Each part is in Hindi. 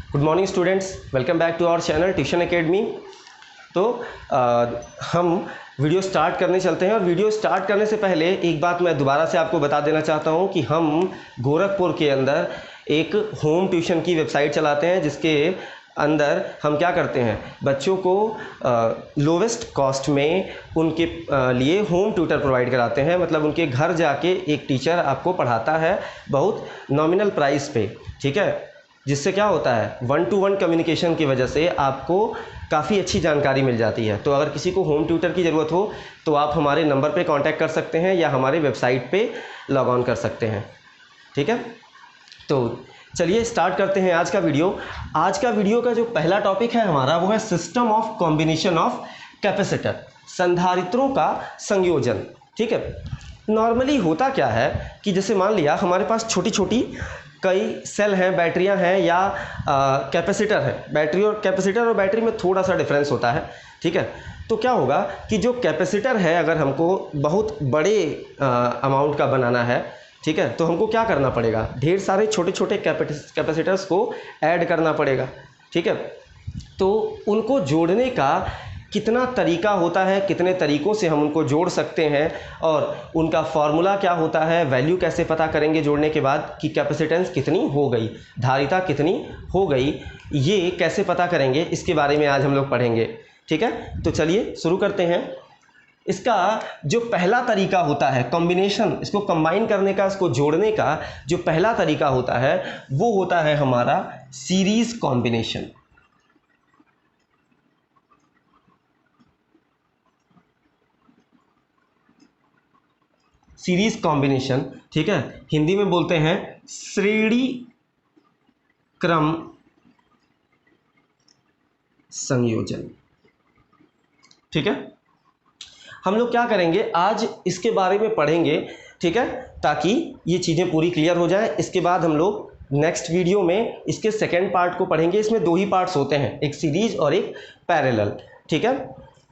Good morning students, welcome back to our channel tuition academy. तो हम वीडियो स्टार्ट करने चलते हैं और वीडियो स्टार्ट करने से पहले एक बात मैं दोबारा से आपको बता देना चाहता हूं कि हम गोरखपुर के अंदर एक होम ट्यूशन की वेबसाइट चलाते हैं, जिसके अंदर हम क्या करते हैं, बच्चों को लोवेस्ट कॉस्ट में उनके लिए होम ट्यूटर प्रोवाइड कराते हैं। मतलब उनके घर जाके एक टीचर आपको पढ़ाता है बहुत नॉमिनल प्राइस पे, ठीक है। जिससे क्या होता है, 1-to-1 कम्युनिकेशन की वजह से आपको काफ़ी अच्छी जानकारी मिल जाती है। तो अगर किसी को होम ट्यूटर की ज़रूरत हो तो आप हमारे नंबर पे कांटेक्ट कर सकते हैं या हमारे वेबसाइट पे लॉग ऑन कर सकते हैं, ठीक है। तो चलिए स्टार्ट करते हैं आज का वीडियो। आज का वीडियो का जो पहला टॉपिक है हमारा, वो है system of combination of capacitor, संधारित्रों का संयोजन, ठीक है। नॉर्मली होता क्या है कि जैसे मान लिया हमारे पास छोटी छोटी कई सेल हैं, बैटरियां हैं या कैपेसिटर है। बैटरी और कैपेसिटर और बैटरी में थोड़ा सा डिफरेंस होता है, ठीक है। तो क्या होगा कि जो कैपेसिटर है, अगर हमको बहुत बड़े अमाउंट का बनाना है, ठीक है, तो हमको क्या करना पड़ेगा, ढेर सारे छोटे छोटे कैपेसिटर्स को ऐड करना पड़ेगा, ठीक है। तो उनको जोड़ने का कितना तरीका होता है, कितने तरीक़ों से हम उनको जोड़ सकते हैं और उनका फार्मूला क्या होता है, वैल्यू कैसे पता करेंगे जोड़ने के बाद कि कैपेसिटेंस कितनी हो गई, धारिता कितनी हो गई, ये कैसे पता करेंगे, इसके बारे में आज हम लोग पढ़ेंगे, ठीक है। तो चलिए शुरू करते हैं। इसका जो पहला तरीका होता है कॉम्बिनेशन, इसको कंबाइन करने का, इसको जोड़ने का जो पहला तरीका होता है वो होता है हमारा सीरीज़ कॉम्बिनेशन। सीरीज कॉम्बिनेशन, ठीक है, हिंदी में बोलते हैं श्रेणी क्रम संयोजन, ठीक है। हम लोग क्या करेंगे, आज इसके बारे में पढ़ेंगे, ठीक है, ताकि ये चीज़ें पूरी क्लियर हो जाए। इसके बाद हम लोग नेक्स्ट वीडियो में इसके सेकेंड पार्ट को पढ़ेंगे। इसमें दो ही पार्ट्स होते हैं, एक सीरीज और एक पैरेलल, ठीक है।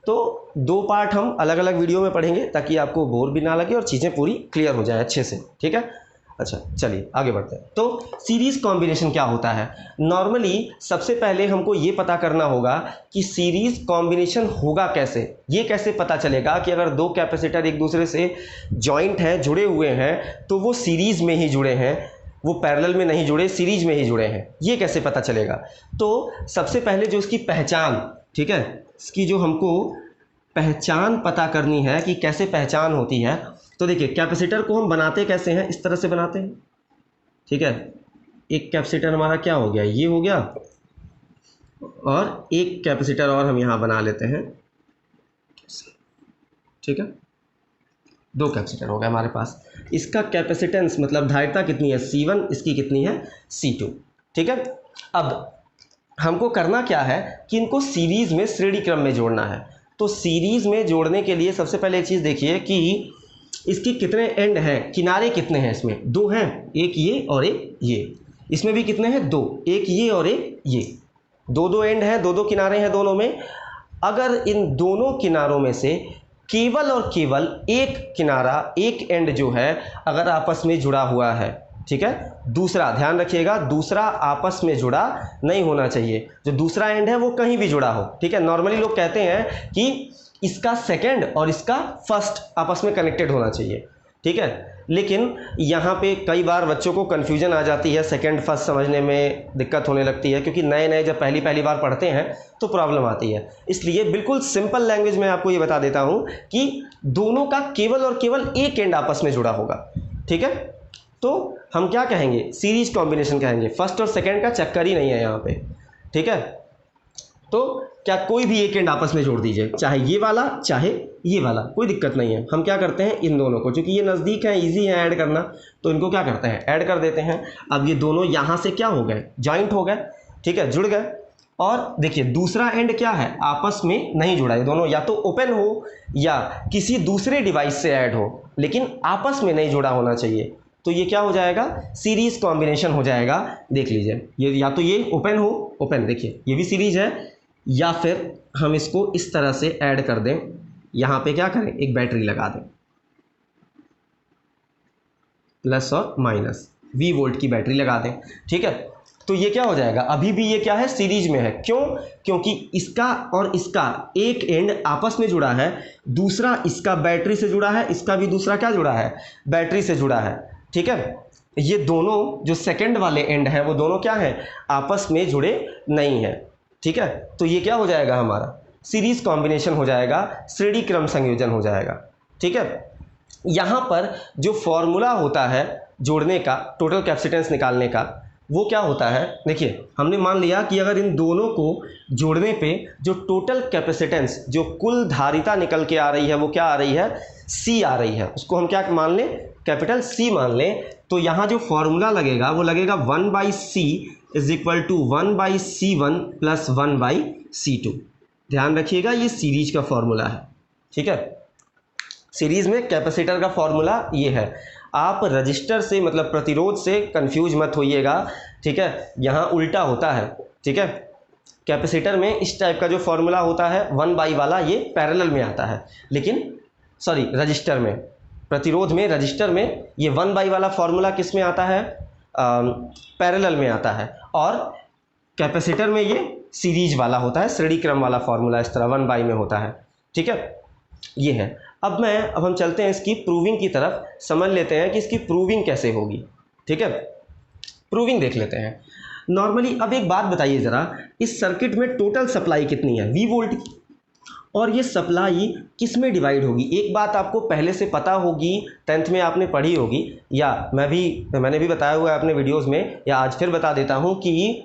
तो दो पार्ट हम अलग अलग वीडियो में पढ़ेंगे ताकि आपको बोर भी ना लगे और चीज़ें पूरी क्लियर हो जाए अच्छे से, ठीक है। अच्छा चलिए आगे बढ़ते हैं। तो सीरीज़ कॉम्बिनेशन क्या होता है, नॉर्मली सबसे पहले हमको ये पता करना होगा कि सीरीज़ कॉम्बिनेशन होगा कैसे। ये कैसे पता चलेगा कि अगर दो कैपेसिटर एक दूसरे से जॉइंट हैं, जुड़े हुए हैं, तो वो सीरीज़ में ही जुड़े हैं, वो पैरेलल में नहीं जुड़े, सीरीज में ही जुड़े हैं। ये कैसे पता चलेगा, तो सबसे पहले जो इसकी पहचान, ठीक है, इसकी जो हमको पहचान पता करनी है कि कैसे पहचान होती है। तो देखिए कैपेसिटर को हम बनाते कैसे हैं, इस तरह से बनाते हैं, ठीक है। एक कैपेसिटर हमारा क्या हो गया, ये हो गया, और एक कैपेसिटर और हम यहाँ बना लेते हैं, ठीक है। दो कैपेसिटर हो गया हमारे पास। इसका कैपेसिटेंस मतलब धारिता कितनी है, C1, इसकी कितनी है, C2, ठीक है। अब हमको करना क्या है कि इनको सीरीज़ में श्रेणी क्रम में जोड़ना है। तो सीरीज़ में जोड़ने के लिए सबसे पहले एक चीज़ देखिए कि इसकी कितने एंड हैं, किनारे कितने हैं। इसमें दो हैं, एक ये और एक ये। इसमें भी कितने हैं, दो, एक ये और एक ये। दो दो एंड हैं, दो दो किनारे हैं दोनों में। अगर इन दोनों किनारों में से केवल और केवल एक किनारा, एक एंड जो है अगर आपस में जुड़ा हुआ है, ठीक है, दूसरा ध्यान रखिएगा, दूसरा आपस में जुड़ा नहीं होना चाहिए। जो दूसरा एंड है वो कहीं भी जुड़ा हो, ठीक है। नॉर्मली लोग कहते हैं कि इसका सेकंड और इसका फर्स्ट आपस में कनेक्टेड होना चाहिए, ठीक है। लेकिन यहाँ पे कई बार बच्चों को कन्फ्यूजन आ जाती है, सेकंड फर्स्ट समझने में दिक्कत होने लगती है, क्योंकि नए नए जब पहली बार पढ़ते हैं तो प्रॉब्लम आती है। इसलिए बिल्कुल सिंपल लैंग्वेज में आपको ये बता देता हूँ कि दोनों का केवल और केवल एक एंड आपस में जुड़ा होगा, ठीक है। तो हम क्या कहेंगे, सीरीज कॉम्बिनेशन कहेंगे। फर्स्ट और सेकंड का चक्कर ही नहीं है यहाँ पे, ठीक है। तो क्या कोई भी एक एंड आपस में जोड़ दीजिए, चाहे ये वाला चाहे ये वाला, कोई दिक्कत नहीं है। हम क्या करते हैं, इन दोनों को, क्योंकि ये नज़दीक है, इजी है ऐड करना, तो इनको क्या करते हैं, ऐड कर देते हैं। अब ये दोनों यहाँ से क्या हो गए, जॉइंट हो गए, ठीक है, जुड़ गए। और देखिए दूसरा एंड क्या है, आपस में नहीं जुड़ा, ये दोनों या तो ओपन हो या किसी दूसरे डिवाइस से ऐड हो, लेकिन आपस में नहीं जुड़ा होना चाहिए। तो ये क्या हो जाएगा, सीरीज कॉम्बिनेशन हो जाएगा। देख लीजिए, ये या तो ये ओपन हो, ओपन देखिए ये भी सीरीज है, या फिर हम इसको इस तरह से ऐड कर दें, यहाँ पे क्या करें, एक बैटरी लगा दें, प्लस और माइनस V वोल्ट की बैटरी लगा दें, ठीक है। तो ये क्या हो जाएगा, अभी भी ये क्या है, सीरीज में है। क्यों? क्योंकि इसका और इसका एक एंड आपस में जुड़ा है, दूसरा इसका बैटरी से जुड़ा है, इसका भी दूसरा क्या जुड़ा है, बैटरी से जुड़ा है। ठीक है, ये दोनों जो सेकंड वाले एंड हैं वो दोनों क्या हैं, आपस में जुड़े नहीं हैं। ठीक है, तो ये क्या हो जाएगा, हमारा सीरीज कॉम्बिनेशन हो जाएगा, श्रेणी क्रम संयोजन हो जाएगा। ठीक है, यहाँ पर जो फॉर्मूला होता है जोड़ने का, टोटल कैपेसिटेंस निकालने का, वो क्या होता है, देखिए हमने मान लिया कि अगर इन दोनों को जोड़ने पे जो टोटल कैपेसिटेंस, जो कुल धारिता निकल के आ रही है वो क्या आ रही है, C आ रही है, उसको हम क्या मान लें, कैपिटल C मान लें। तो यहाँ जो फॉर्मूला लगेगा वो लगेगा 1/C is equal to 1/C1 plus 1/C2। ध्यान रखिएगा ये सीरीज का फॉर्मूला है। ठीक है, सीरीज में कैपेसिटर का फॉर्मूला ये है। आप रजिस्टर से मतलब प्रतिरोध से कंफ्यूज मत होइएगा। ठीक है, यहाँ उल्टा होता है। ठीक है, कैपेसिटर में इस टाइप का जो फॉर्मूला होता है 1/, वाला ये पैरेलल में आता है, लेकिन सॉरी रजिस्टर में, प्रतिरोध में, रजिस्टर में ये 1/, वाला फॉर्मूला किस में आता है, पैरेलल में आता है, और कैपेसिटर में ये सीरीज वाला होता है, श्रेणी क्रम वाला फॉर्मूला इस तरह 1/, में होता है। ठीक है, ये है। अब हम चलते हैं इसकी प्रूविंग की तरफ, समझ लेते हैं कि इसकी प्रूविंग कैसे होगी। ठीक है, प्रूविंग देख लेते हैं नॉर्मली। अब एक बात बताइए ज़रा, इस सर्किट में टोटल सप्लाई कितनी है, V वोल्ट की, और ये सप्लाई किस में डिवाइड होगी। एक बात आपको पहले से पता होगी, 10th में आपने पढ़ी होगी, या मैंने भी बताया हुआ है अपने वीडियोज़ में, या आज फिर बता देता हूँ कि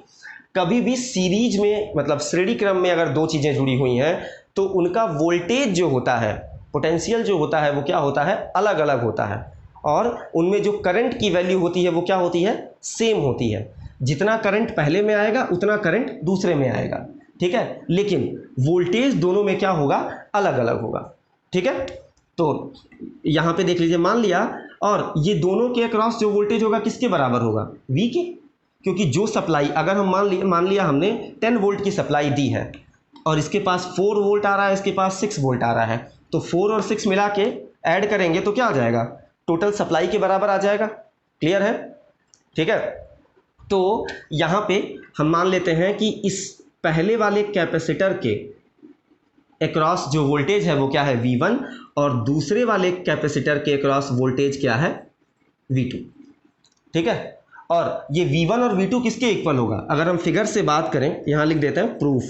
कभी भी सीरीज में मतलब श्रेणी क्रम में अगर दो चीज़ें जुड़ी हुई हैं तो उनका वोल्टेज जो होता है, पोटेंशियल जो होता है वो क्या होता है, अलग अलग होता है, और उनमें जो करंट की वैल्यू होती है वो क्या होती है, सेम होती है। जितना करंट पहले में आएगा उतना करंट दूसरे में आएगा। ठीक है, लेकिन वोल्टेज दोनों में क्या होगा, अलग अलग होगा। ठीक है, तो यहाँ पे देख लीजिए, मान लिया, और ये दोनों के अक्रॉस जो वोल्टेज होगा किसके बराबर होगा, V के, क्योंकि जो सप्लाई अगर हम मान लिया हमने 10 वोल्ट की सप्लाई दी है और इसके पास 4 वोल्ट आ रहा है, इसके पास 6 वोल्ट आ रहा है, तो 4 और 6 मिला के ऐड करेंगे तो क्या आ जाएगा, टोटल सप्लाई के बराबर आ जाएगा। क्लियर है? ठीक है, तो यहाँ पे हम मान लेते हैं कि इस पहले वाले कैपेसिटर के अक्रॉस जो वोल्टेज है वो क्या है, V1, और दूसरे वाले कैपेसिटर के अक्रॉस वोल्टेज क्या है, V2। ठीक है, और ये V1 और V2 किसके इक्वल होगा, अगर हम फिगर से बात करें, यहाँ लिख देते हैं प्रूफ।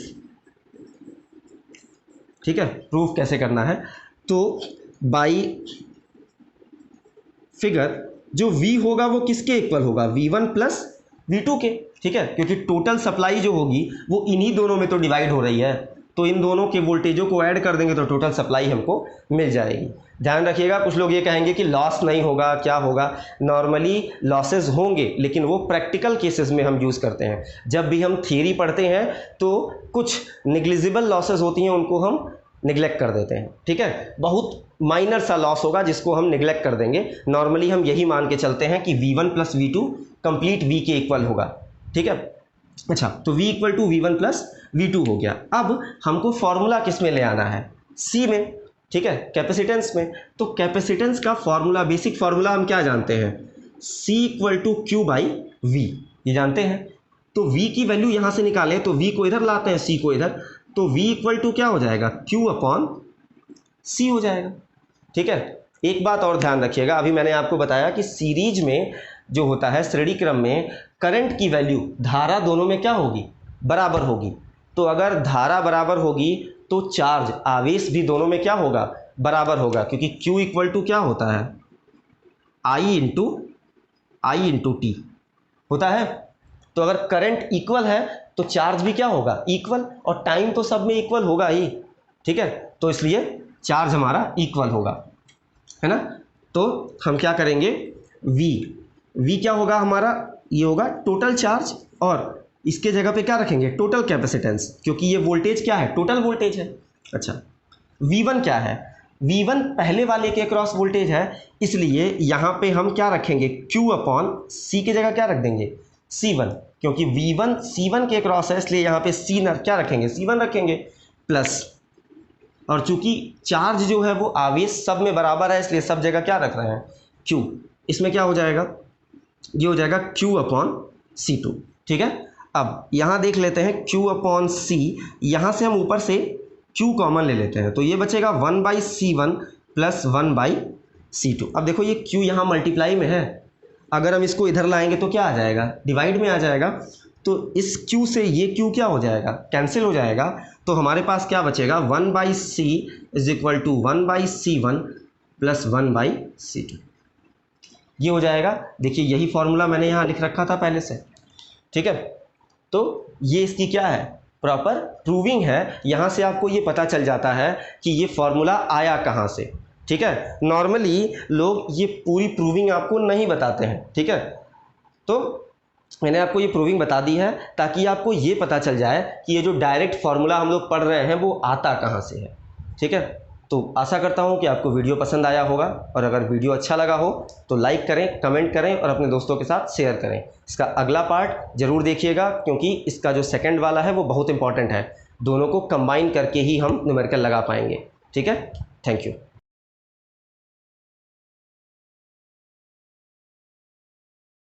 ठीक है, प्रूफ कैसे करना है, तो बाई फिगर जो V होगा वो किसके इक्वल होगा, V1 प्लस V2 के। ठीक है, क्योंकि टोटल सप्लाई जो होगी वो इन्हीं दोनों में तो डिवाइड हो रही है, तो इन दोनों के वोल्टेजों को ऐड कर देंगे तो टोटल सप्लाई हमको मिल जाएगी। ध्यान रखिएगा, कुछ लोग ये कहेंगे कि लॉस नहीं होगा, क्या होगा, नॉर्मली लॉसेस होंगे, लेकिन वो प्रैक्टिकल केसेस में हम यूज़ करते हैं। जब भी हम थियरी पढ़ते हैं तो कुछ निग्लिजिबल लॉसेस होती हैं, उनको हम निगलेक्ट कर देते हैं। ठीक है, बहुत माइनर सा लॉस होगा जिसको हम निगलेक्ट कर देंगे। नॉर्मली हम यही मान के चलते हैं कि V1 plus V2 complete V के इक्वल होगा। ठीक है, अच्छा, तो V equal to V1 plus V2 हो गया। अब हमको फॉर्मूला किस में ले आना है, C में। ठीक है, कैपेसिटेंस में। तो कैपेसिटेंस का फॉर्मूला, बेसिक फॉर्मूला हम क्या जानते हैं, C equal to Q by V, ये जानते हैं। तो V की वैल्यू यहाँ से निकालें तो V को इधर लाते हैं, C को इधर, तो V इक्वल टू क्या हो जाएगा, Q अपॉन C हो जाएगा। ठीक है, एक बात और ध्यान रखिएगा, अभी मैंने आपको बताया कि सीरीज में जो होता है, श्रेणी क्रम में करंट की वैल्यू, धारा दोनों में क्या होगी, बराबर होगी। तो अगर धारा बराबर होगी तो चार्ज, आवेश भी दोनों में क्या होगा, बराबर होगा, क्योंकि Q इक्वल टू क्या होता है, I इंटू T होता है। तो अगर करंट इक्वल है तो चार्ज भी क्या होगा, इक्वल, और टाइम तो सब में इक्वल होगा ही। ठीक है, तो इसलिए चार्ज हमारा इक्वल होगा, है ना। तो हम क्या करेंगे, V क्या होगा हमारा, ये होगा टोटल चार्ज, और इसके जगह पे क्या रखेंगे, टोटल कैपेसिटेंस, क्योंकि ये वोल्टेज क्या है, टोटल वोल्टेज है। अच्छा, V1 क्या है, V1 पहले वाले के क्रॉस वोल्टेज है, इसलिए यहाँ पे हम क्या रखेंगे, Q अपॉन C की जगह क्या रख देंगे, C1, क्योंकि V1 C1 के क्रॉस है, इसलिए यहाँ पे C क्या रखेंगे, C1 रखेंगे, प्लस, और चूंकि चार्ज जो है वो आवेश सब में बराबर है, इसलिए सब जगह क्या रख रहे हैं, Q। इसमें क्या हो जाएगा, ये हो जाएगा Q अपॉन C2। ठीक है। अब यहाँ देख लेते हैं Q अपॉन C, यहाँ से हम ऊपर से Q कॉमन ले लेते हैं तो ये बचेगा 1/C1 प्लस 1/C2। अब देखो ये Q यहाँ मल्टीप्लाई में है, अगर हम इसको इधर लाएंगे तो क्या आ जाएगा, डिवाइड में आ जाएगा। तो इस Q से ये Q क्या हो जाएगा, कैंसिल हो जाएगा। तो हमारे पास क्या बचेगा 1/C is equal to 1/C1 plus 1/C2, ये हो जाएगा। देखिए यही फॉर्मूला मैंने यहाँ लिख रखा था पहले से, ठीक है। तो ये इसकी क्या है, प्रॉपर प्रूविंग है। यहाँ से आपको ये पता चल जाता है कि ये फॉर्मूला आया कहाँ से, ठीक है। नॉर्मली लोग ये पूरी प्रूविंग आपको नहीं बताते हैं, ठीक है। तो मैंने आपको ये प्रूविंग बता दी है ताकि आपको ये पता चल जाए कि ये जो डायरेक्ट फार्मूला हम लोग पढ़ रहे हैं वो आता कहाँ से है, ठीक है। तो आशा करता हूँ कि आपको वीडियो पसंद आया होगा, और अगर वीडियो अच्छा लगा हो तो लाइक करें, कमेंट करें और अपने दोस्तों के साथ शेयर करें। इसका अगला पार्ट ज़रूर देखिएगा क्योंकि इसका जो सेकंड वाला है वो बहुत इंपॉर्टेंट है। दोनों को कंबाइन करके ही हम न्यूमेरिकल लगा पाएंगे, ठीक है। Thank you.